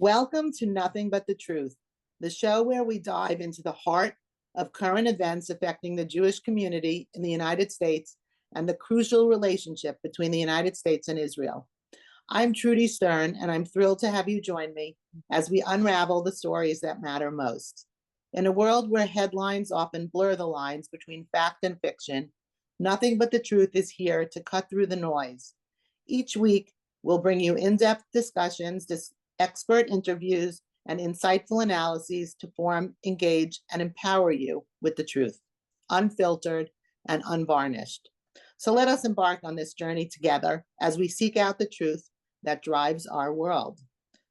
Welcome to Nothing But the Truth, the show where we dive into the heart of current events affecting the Jewish community in the United States and the crucial relationship between the United States and Israel. I'm Trudy Stern, and I'm thrilled to have you join me as we unravel the stories that matter most. In a world where headlines often blur the lines between fact and fiction, Nothing But the Truth is here to cut through the noise. Each week, we'll bring you in-depth discussions, expert interviews, and insightful analyses to form, engage, and empower you with the truth, unfiltered and unvarnished. So let us embark on this journey together as we seek out the truth that drives our world.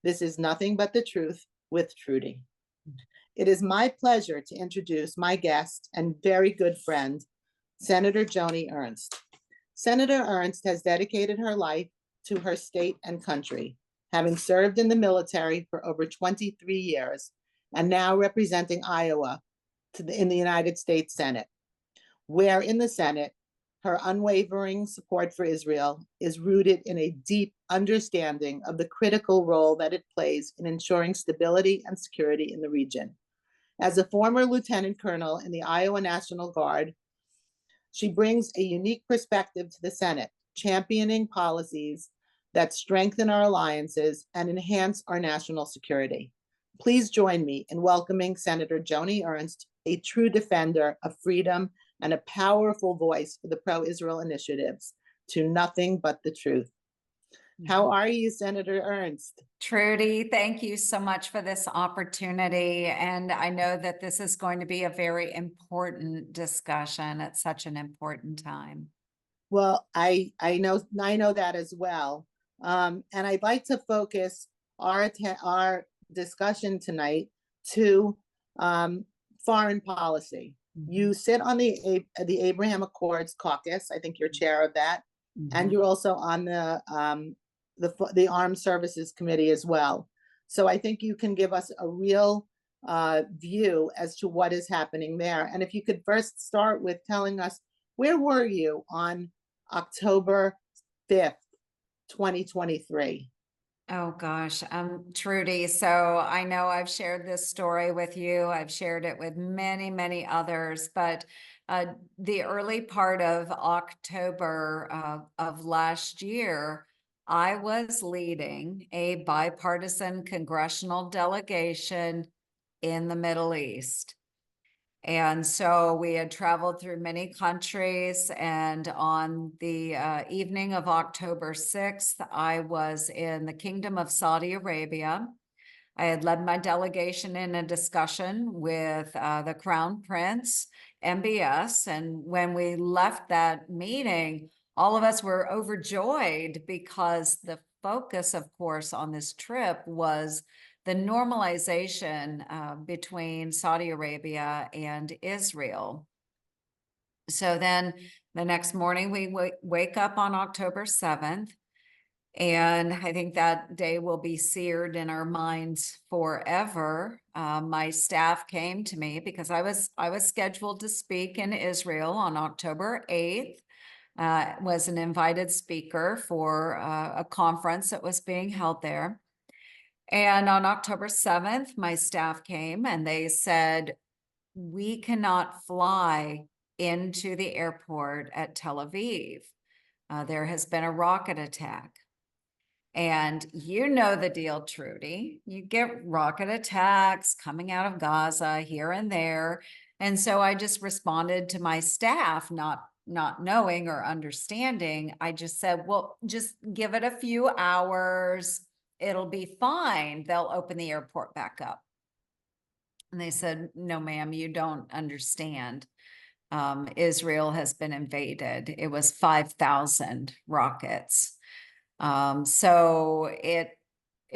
This is Nothing But the Truth with Trudy. It is my pleasure to introduce my guest and very good friend, Senator Joni Ernst. Senator Ernst has dedicated her life to her state and country, having served in the military for over 23 years and now representing Iowa in the United States Senate, where in the Senate, her unwavering support for Israel is rooted in a deep understanding of the critical role that it plays in ensuring stability and security in the region. As a former lieutenant colonel in the Iowa National Guard, she brings a unique perspective to the Senate, championing policies that strengthen our alliances and enhance our national security. Please join me in welcoming Senator Joni Ernst, a true defender of freedom and a powerful voice for the pro-Israel initiatives, to Nothing But the Truth. How are you, Senator Ernst? Trudy, thank you so much for this opportunity. And I know that this is going to be a very important discussion at such an important time. Well, I know that as well. And I'd like to focus our discussion tonight to foreign policy. You sit on the Abraham Accords Caucus. I think you're chair of that, and you're also on the Armed Services Committee as well. So I think you can give us a real view as to what is happening there. And if you could first start with telling us, where were you on October 5th, 2023? Oh gosh, Trudy. So I know I've shared this story with you. I've shared it with many, many others, but the early part of October of last year, I was leading a bipartisan congressional delegation in the Middle East. And so we had traveled through many countries, and on the evening of October 6th, I was in the Kingdom of Saudi Arabia. I had led my delegation in a discussion with the Crown Prince, MBS, and when we left that meeting, all of us were overjoyed because the focus, of course, on this trip was the normalization between Saudi Arabia and Israel. So then the next morning we wake up on October 7th, and I think that day will be seared in our minds forever. My staff came to me because I was scheduled to speak in Israel on October 8th. Was an invited speaker for a conference that was being held there. And on October 7th, my staff came and they said, we cannot fly into the airport at Tel Aviv. There has been a rocket attack. And you know the deal, Trudy. You get rocket attacks coming out of Gaza here and there. And so I just responded to my staff, not knowing or understanding. I just said, well, just give it a few hours. It'll be fine. They'll open the airport back up. And they said, no, ma'am, you don't understand. Israel has been invaded. It was 5,000 rockets. So it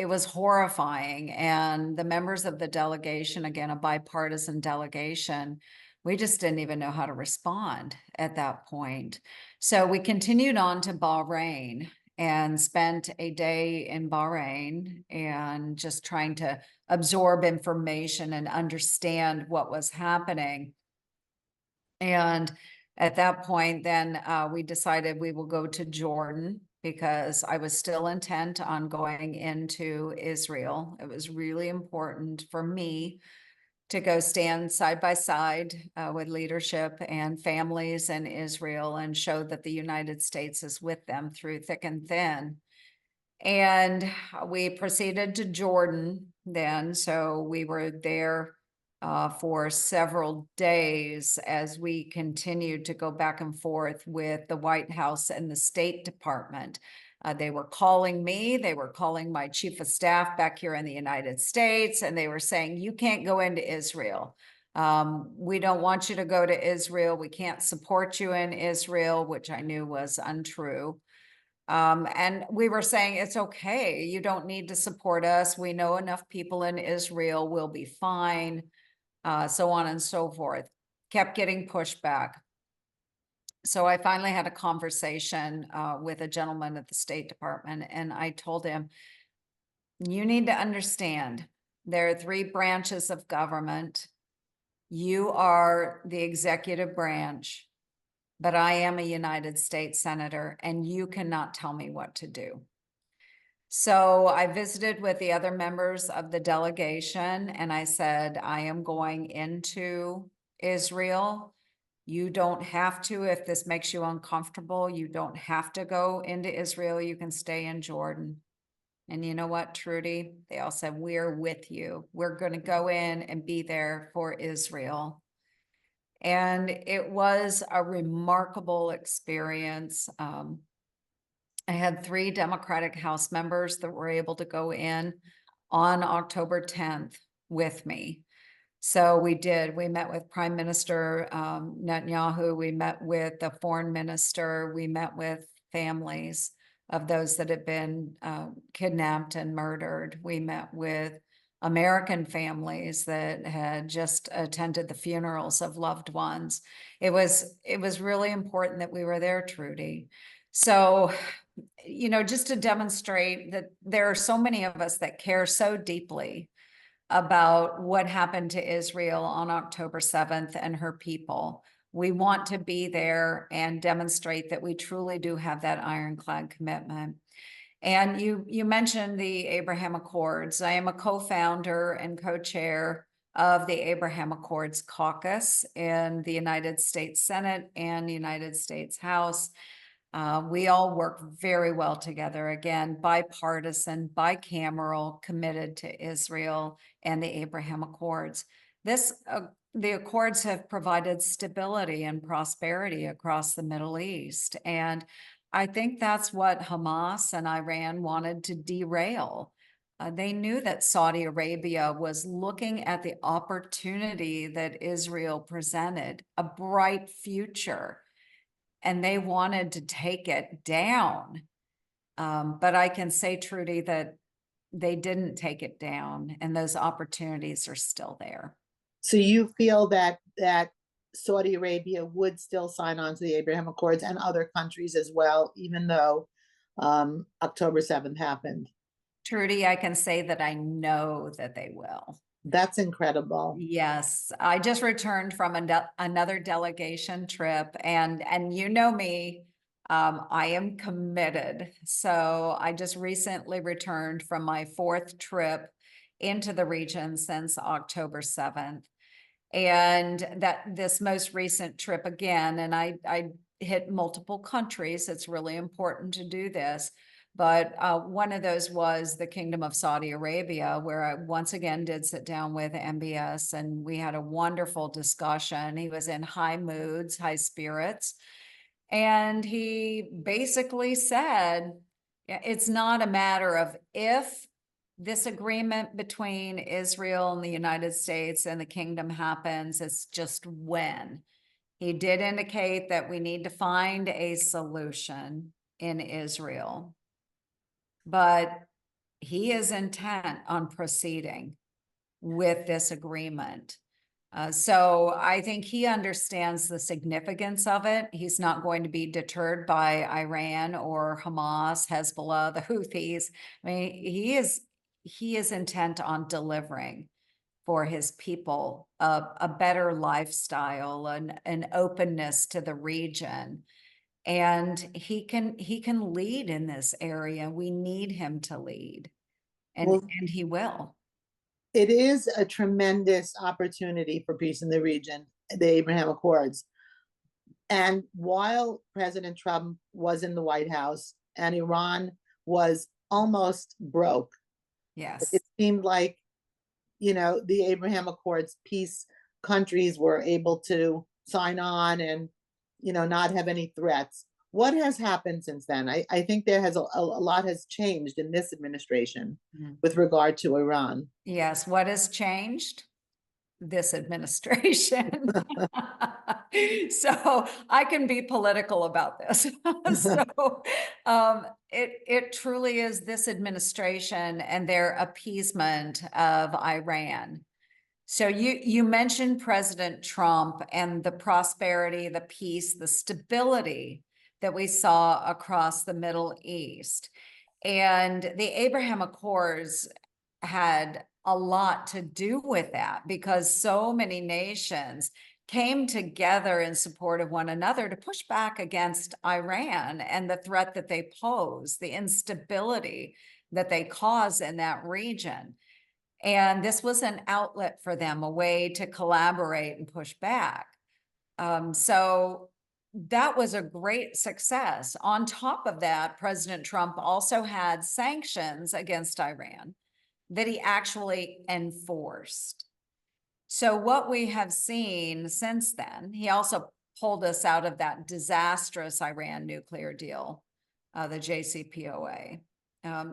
was horrifying. And the members of the delegation, again, a bipartisan delegation, we just didn't even know how to respond at that point. So we continued on to Bahrain and spent a day in Bahrain and just trying to absorb information and understand what was happening. And at that point, then we decided we will go to Jordan because I was still intent on going into Israel. It was really important for me to go stand side by side with leadership and families in Israel and show that the United States is with them through thick and thin. And we proceeded to Jordan then. So we were there for several days as we continued to go back and forth with the White House and the State Department. They were calling me, they were calling my chief of staff back here in the United States, and they were saying, you can't go into Israel. We don't want you to go to Israel. We can't support you in Israel, which I knew was untrue. And we were saying, it's okay. You don't need to support us. We know enough people in Israel. We'll be fine, so on and so forth. Kept getting pushed back. So I finally had a conversation with a gentleman at the State Department, and I told him, you need to understand, there are three branches of government. You are the executive branch, but I am a United States Senator, and you cannot tell me what to do. So I visited with the other members of the delegation, and I said, I am going into Israel. You don't have to, if this makes you uncomfortable, you don't have to go into Israel. You can stay in Jordan. And you know what, Trudy? They all said, we're with you. We're going to go in and be there for Israel. And it was a remarkable experience. I had 3 Democratic House members that were able to go in on October 10th with me. So we did. We met with Prime Minister Netanyahu. We met with the foreign minister. We met with families of those that had been kidnapped and murdered. We met with American families that had just attended the funerals of loved ones. It was really important that we were there, Trudy. So, you know, just to demonstrate that there are so many of us that care so deeply about what happened to Israel on October 7th and her people. We want to be there and demonstrate that we truly do have that ironclad commitment. And you mentioned the Abraham Accords. I am a co-founder and co-chair of the Abraham Accords caucus in the United States Senate and United States House. We all work very well together, again, bipartisan, bicameral, committed to Israel and the Abraham Accords. The Accords have provided stability and prosperity across the Middle East. And I think that's what Hamas and Iran wanted to derail. They knew that Saudi Arabia was looking at the opportunity that Israel presented, a bright future, and they wanted to take it down. But I can say, Trudy, that they didn't take it down, and those opportunities are still there. So you feel that Saudi Arabia would still sign on to the Abraham Accords and other countries as well, even though October 7th happened? Trudy, I can say that I know that they will. That's incredible. Yes, I just returned from another delegation trip, and you know me, I am committed. So I just recently returned from my 4th trip into the region since October 7th. And that this most recent trip again, and I hit multiple countries. It's really important to do this. But one of those was the Kingdom of Saudi Arabia, where I once again did sit down with MBS, and we had a wonderful discussion. He was in high moods, high spirits. And he basically said, "Yeah, it's not a matter of if this agreement between Israel and the United States and the kingdom happens, it's just when." He did indicate that we need to find a solution in Israel, but he is intent on proceeding with this agreement. So I think he understands the significance of it. He's not going to be deterred by Iran or Hamas, Hezbollah, the Houthis. I mean, he is intent on delivering for his people a better lifestyle and an openness to the region. and he can lead in this area. We need him to lead, and Well, and he will. it is a tremendous opportunity for peace in the region, the Abraham Accords. And while President Trump was in the White House and Iran was almost broke, Yes. it seemed like, the Abraham Accords peace countries were able to sign on and, not have any threats. What has happened since then? I think there has a lot has changed in this administration Mm. with regard to Iran. Yes, what has changed? This administration. So I can be political about this. So it truly is this administration and their appeasement of Iran. So you mentioned President Trump and the prosperity, the peace, the stability that we saw across the Middle East. And the Abraham Accords had a lot to do with that because so many nations came together in support of one another to push back against Iran and the threat that they pose, the instability that they cause in that region. And this was an outlet for them, a way to collaborate and push back. So that was a great success. On top of that, President Trump also had sanctions against Iran that he actually enforced. So what we have seen since then, he also pulled us out of that disastrous Iran nuclear deal, the JCPOA.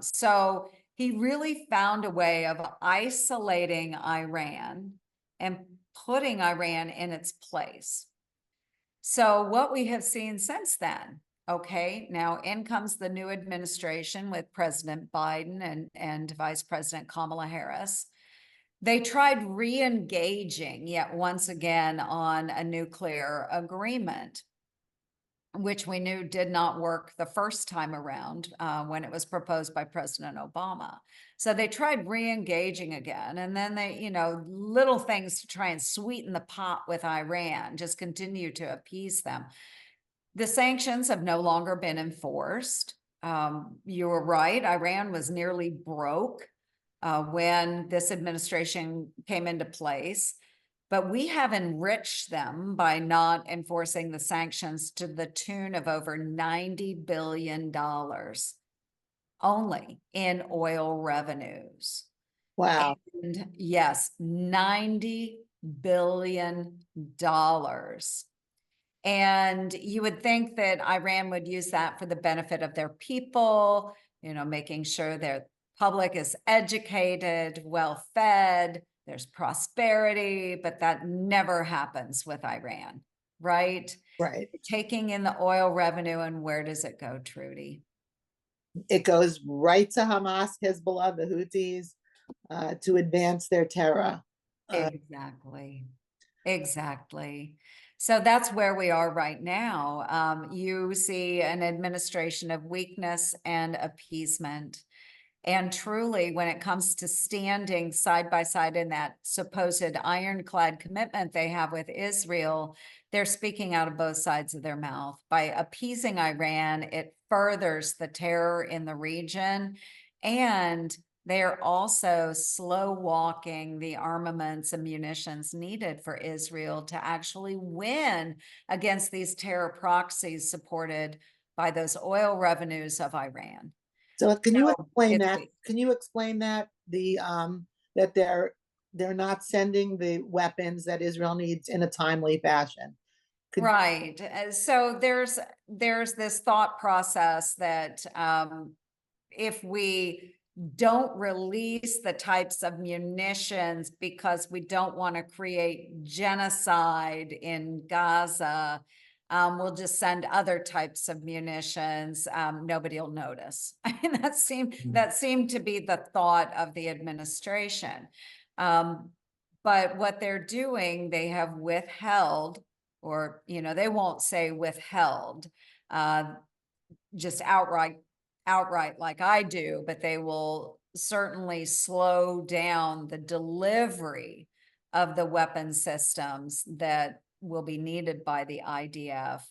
So he really found a way of isolating Iran and putting Iran in its place. So what we have seen since then, okay, now in comes the new administration with President Biden and Vice President Kamala Harris. They tried re-engaging yet once again on a nuclear agreement, which we knew did not work the first time around when it was proposed by President Obama. So they tried re-engaging again, and then they, little things to try and sweeten the pot with Iran, just continue to appease them. The sanctions have no longer been enforced. You were right, Iran was nearly broke when this administration came into place. But we have enriched them by not enforcing the sanctions to the tune of over $90 billion only in oil revenues. Wow. And yes, $90 billion. And you would think that Iran would use that for the benefit of their people, making sure their public is educated, well fed, there's prosperity, but that never happens with Iran, right? Right. Taking in the oil revenue, and where does it go, Trudy? It goes right to Hamas, Hezbollah, the Houthis, to advance their terror. Exactly. Exactly. So that's where we are right now. You see an administration of weakness and appeasement. And truly, when it comes to standing side by side in that supposed ironclad commitment they have with Israel, they're speaking out of both sides of their mouth. By appeasing Iran, it furthers the terror in the region. And they're also slow walking the armaments and munitions needed for Israel to actually win against these terror proxies supported by those oil revenues of Iran. So can you So explain it's that? Can you explain that that they're not sending the weapons that Israel needs in a timely fashion? Could right. So there's this thought process that if we don't release the types of munitions because we don't want to create genocide in Gaza, we'll just send other types of munitions. Nobody will notice. I mean, that seemed to be the thought of the administration. But what they're doing, they have withheld, or they won't say withheld, just outright like I do, but they will certainly slow down the delivery of the weapon systems that will be needed by the IDF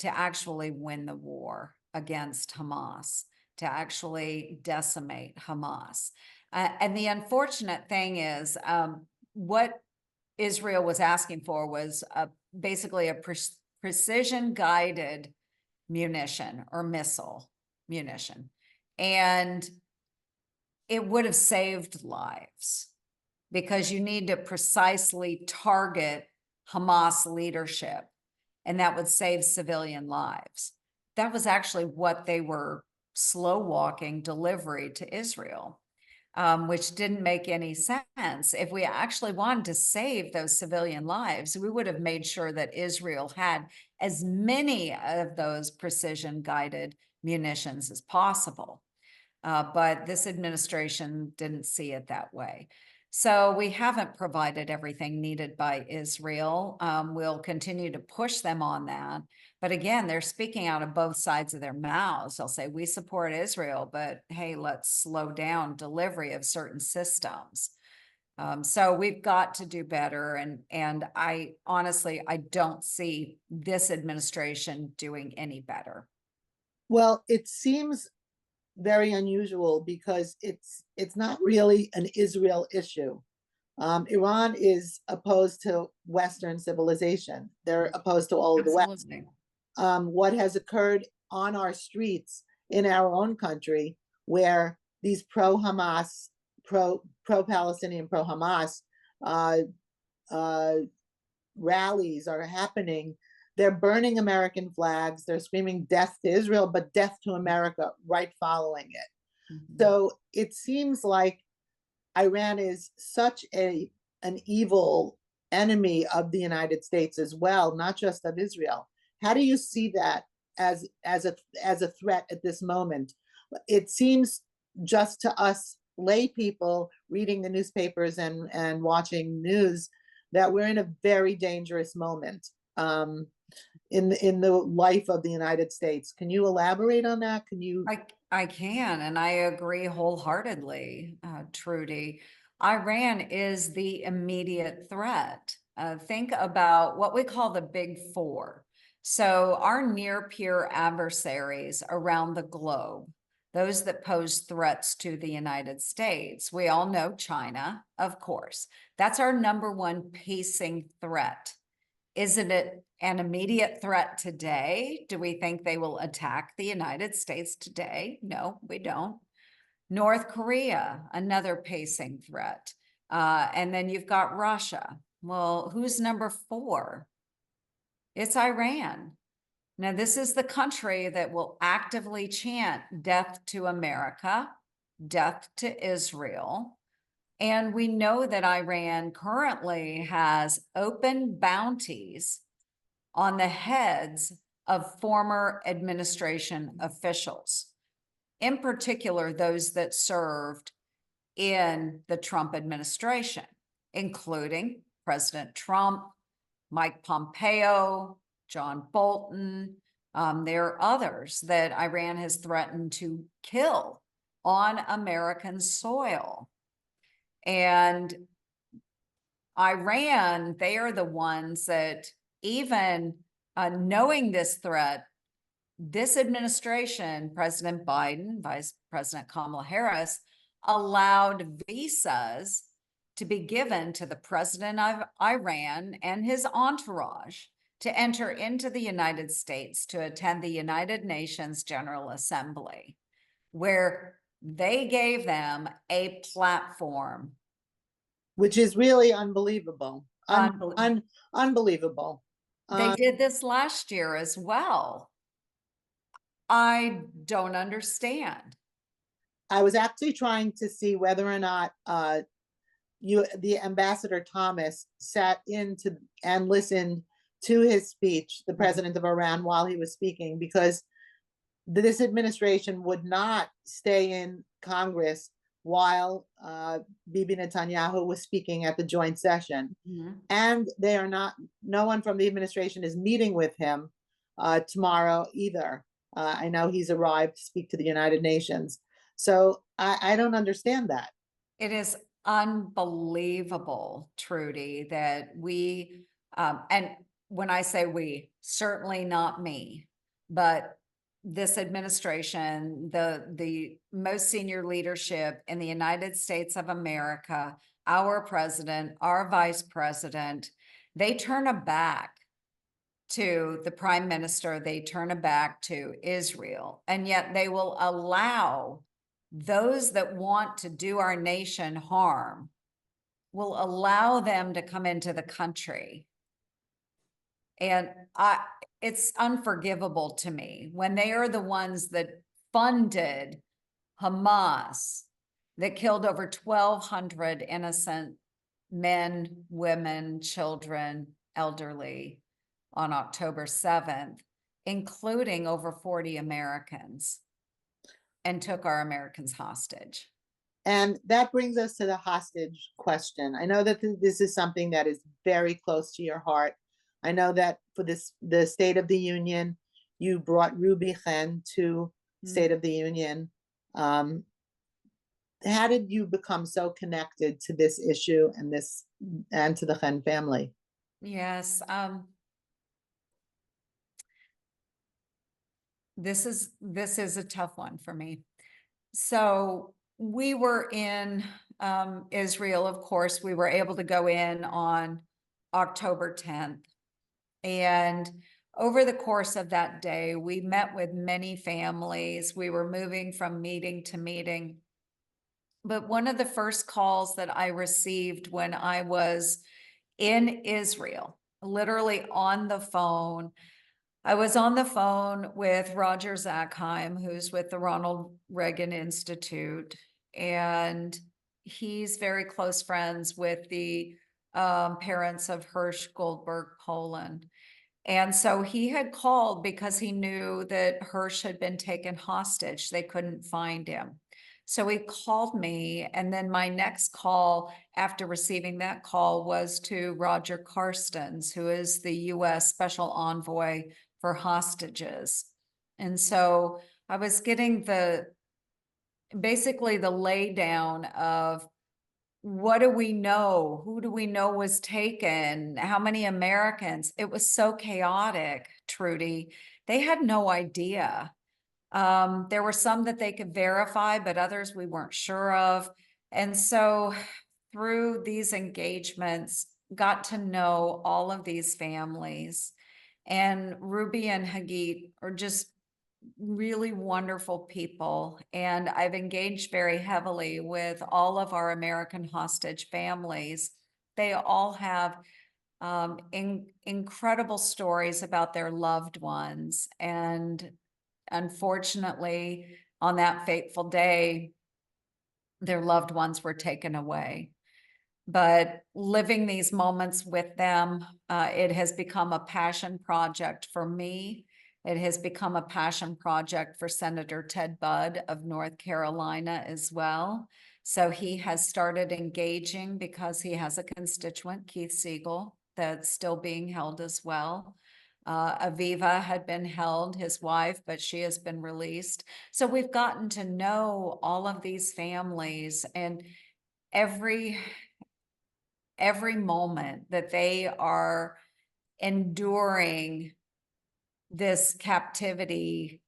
to actually win the war against Hamas, to actually decimate Hamas. And the unfortunate thing is, what Israel was asking for was basically a precision guided munition or missile munition. And it would have saved lives because you need to precisely target Hamas leadership, and that would save civilian lives. That was actually what they were slow walking delivery to Israel, which didn't make any sense. If we actually wanted to save those civilian lives, we would have made sure that Israel had as many of those precision guided munitions as possible. But this administration didn't see it that way. So we haven't provided everything needed by Israel. We'll continue to push them on that. But again, they're speaking out of both sides of their mouths. They'll say, we support Israel, but hey, let's slow down delivery of certain systems. So we've got to do better. And I honestly, I don't see this administration doing any better. Well, it seems very unusual because it's not really an Israel issue. Iran is opposed to Western civilization. They're opposed to all of the West. Absolutely. What has occurred on our streets in our own country, where these pro-Hamas, pro-Palestinian, pro-Hamas rallies are happening. They're burning American flags. They're screaming death to Israel, but death to America right following it. Mhm. So it seems like Iran is such an evil enemy of the United States as well, not just of Israel. How do you see that as a threat at this moment? It seems just to us lay people reading the newspapers and watching news that we're in a very dangerous moment in the life of the United States. Can you elaborate on that? Can you? I can, and I agree wholeheartedly, Trudy. Iran is the immediate threat. Think about what we call the big four. So our near peer adversaries around the globe, those that pose threats to the United States. We all know China, of course. That's our number one pacing threat. Isn't it an immediate threat today? Do we think they will attack the United States today? No, we don't. North Korea, another pacing threat. And then you've got Russia. Well, who's number four? It's Iran. Now, this is the country that will actively chant death to America, death to Israel. And we know that Iran currently has open bounties on the heads of former administration officials, in particular, those that served in the Trump administration, including President Trump, Mike Pompeo, John Bolton. There are others that Iran has threatened to kill on American soil. And Iran, they are the ones that even knowing this threat, this administration, President Biden, Vice President Kamala Harris, allowed visas to be given to the president of Iran and his entourage to enter into the United States to attend the United Nations General Assembly, where they gave them a platform. Which is really unbelievable. Unbelievable. They did this last year as well. I don't understand. I was actually trying to see whether or not the Ambassador Thomas sat into and listened to his speech, the president of Iran, while he was speaking, because this administration would not stay in Congress while Bibi Netanyahu was speaking at the joint session. Mm-hmm. And they are not, no one from the administration is meeting with him tomorrow either. I know he's arrived to speak to the United Nations. So I don't understand that. It is unbelievable, Trudy, that we, and when I say we, certainly not me, But this administration, the most senior leadership in the United States of America, our president, our vice president, they turn a back to the prime minister, they turn a back to Israel, and yet they will allow those that want to do our nation harm, will allow them to come into the country. And it's unforgivable to me when they are the ones that funded Hamas, that killed over 1,200 innocent men, women, children, elderly on October 7th, including over 40 Americans, and took our Americans hostage. And that brings us to the hostage question. I know that this is something that is very close to your heart. I know that for the State of the Union, you brought Ruby Chen to State of the Union. How did you become so connected to this issue and to the Chen family? Yes, this is a tough one for me. So we were in Israel, of course. We were able to go in on October 10th. And over the course of that day, we met with many families. We were moving from meeting to meeting. But one of the first calls that I received when I was in Israel, literally on the phone, I was on the phone with Roger Zackheim, who's with the Ronald Reagan Institute, and he's very close friends with the parents of Hirsch Goldberg Poland. And so he had called because he knew that Hirsch had been taken hostage. They couldn't find him. So he called me, and then my next call after receiving that call was to Roger Carstens, who is the U.S. Special Envoy for Hostages. And so I was getting basically the laydown of, what do we know? Who do we know was taken? How many Americans? It was so chaotic, Trudy. They had no idea. There were some that they could verify, but others we weren't sure of. And so through these engagements, got to know all of these families. And Ruby and Hagit are just really wonderful people. And I've engaged very heavily with all of our American hostage families. They all have incredible stories about their loved ones. And unfortunately, on that fateful day, their loved ones were taken away. But living these moments with them, it has become a passion project for me. It has become a passion project for Senator Ted Budd of North Carolina as well. So he has started engaging because he has a constituent, Keith Siegel, that's still being held as well. Aviva had been held, his wife, but she has been released. So we've gotten to know all of these families, and every moment that they are enduring this captivity,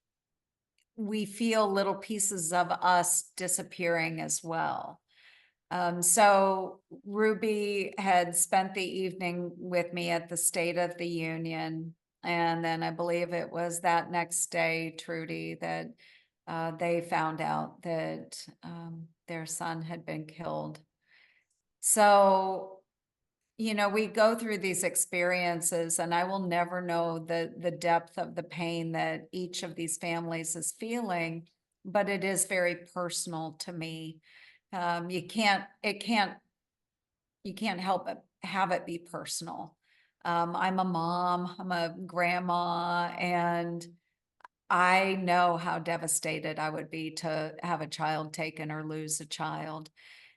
we feel little pieces of us disappearing as well. So Ruby had spent the evening with me at the State of the Union. And then I believe it was that next day, Trudy, that they found out that their son had been killed. So, you know, we go through these experiences, and I will never know the depth of the pain that each of these families is feeling, but it is very personal to me. You can't help but have it be personal. I'm a mom, I'm a grandma, and I know how devastated I would be to have a child taken or lose a child.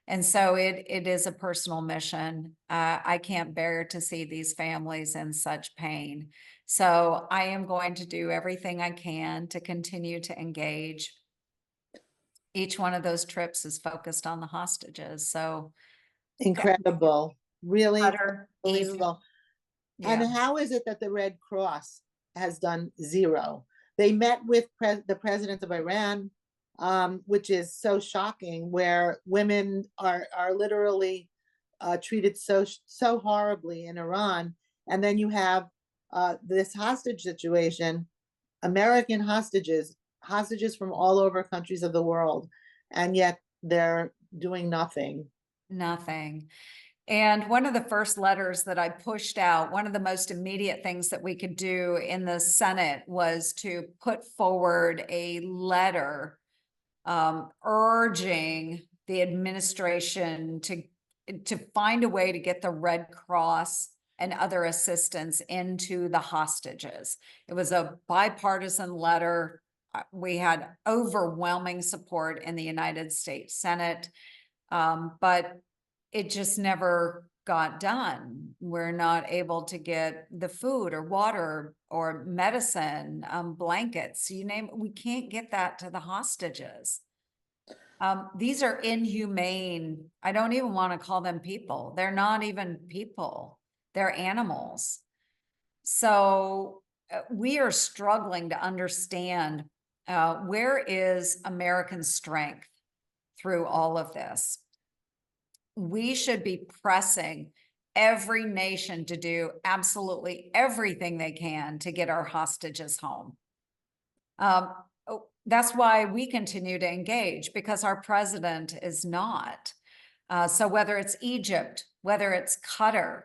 And so it is a personal mission. I can't bear to see these families in such pain. So I am going to do everything I can to continue to engage. Each one of those trips is focused on the hostages. So Incredible, really utter, unbelievable. And yeah. how is it that the Red Cross has done zero? They met with the president of Iran, which is so shocking, where women are literally treated so horribly in Iran. And then you have this hostage situation, American hostages from all over countries of the world, and yet they're doing nothing. Nothing. And one of the first letters that I pushed out, one of the most immediate things that we could do in the Senate was to put forward a letter urging the administration to find a way to get the Red Cross and other assistance into the hostages. It was a bipartisan letter. We had overwhelming support in the United States Senate, but it just never got done. We're not able to get the food or water or medicine, blankets, you name it. We can't get that to the hostages. These are inhumane. I don't even want to call them people. They're not even people. They're animals. So we are struggling to understand where is American strength through all of this. We should be pressing every nation to do absolutely everything they can to get our hostages home. That's why we continue to engage, because our president is not. So whether it's Egypt, whether it's Qatar,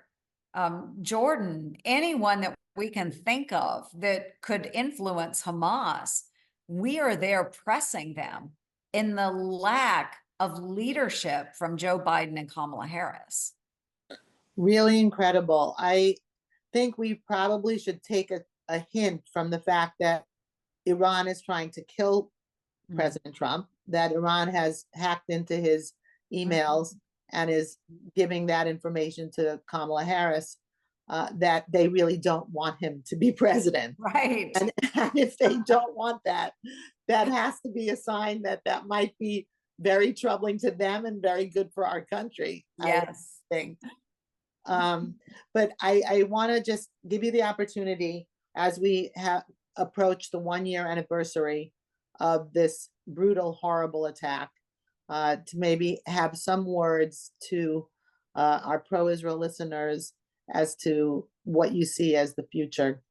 Jordan, anyone that we can think of that could influence Hamas, we are there pressing them in the lack of leadership from Joe Biden and Kamala Harris. Really incredible. I think we probably should take a hint from the fact that Iran is trying to kill President Trump, that Iran has hacked into his emails and is giving that information to Kamala Harris, that they really don't want him to be president. Right. And if they don't want that, that has to be a sign that that might be very troubling to them and very good for our country. Yes. I think. But I want to just give you the opportunity, as we have approached the 1 year anniversary of this brutal, horrible attack, to maybe have some words to our pro-Israel listeners as to what you see as the future.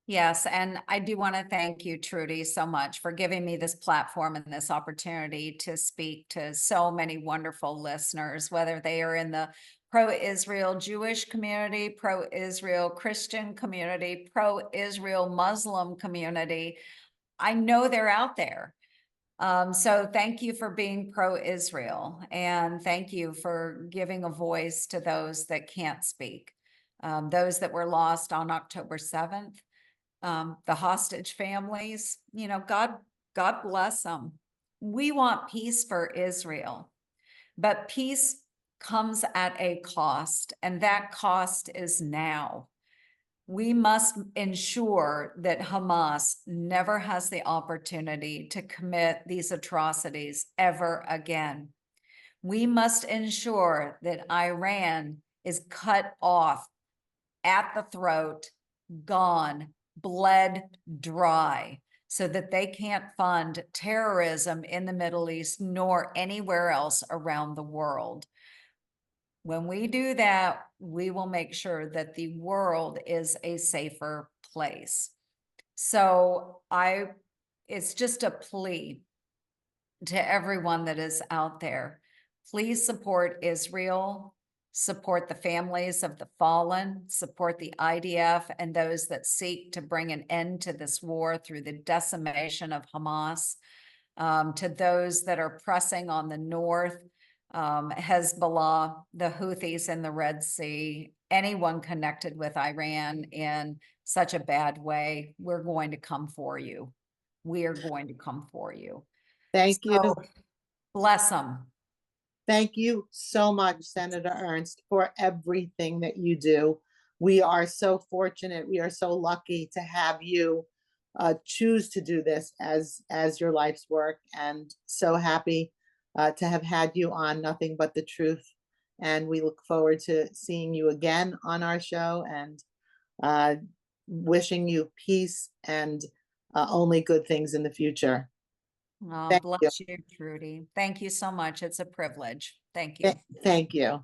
Yes, and I do want to thank you, Trudy, so much for giving me this platform and this opportunity to speak to so many wonderful listeners, whether they are in the pro-Israel Jewish community, pro-Israel Christian community, pro-Israel Muslim community. I know they're out there. So thank you for being pro-Israel, and thank you for giving a voice to those that can't speak, those that were lost on October 7th. The hostage families, God bless them. We want peace for Israel, but peace comes at a cost, and that cost is now. We must ensure that Hamas never has the opportunity to commit these atrocities ever again. We must ensure that Iran is cut off at the throat, gone, bled dry, so that they can't fund terrorism in the Middle East nor anywhere else around the world. When we do that, we will make sure that the world is a safer place. So it's just a plea to everyone that is out there. Please support Israel, support the families of the fallen, support the IDF and those that seek to bring an end to this war through the decimation of Hamas. To those that are pressing on the north, Hezbollah, the Houthis in the Red Sea, anyone connected with Iran in such a bad way, we're going to come for you. We are going to come for you. Thank you. Bless them. Thank you so much, Senator Ernst, for everything that you do. We are so fortunate. We are so lucky to have you choose to do this as your life's work, and so happy to have had you on Nothing But the Truth. And we look forward to seeing you again on our show, and wishing you peace and only good things in the future. Oh, Thank you. bless you, Trudy. Thank you so much. It's a privilege. Thank Th- you. Thank you.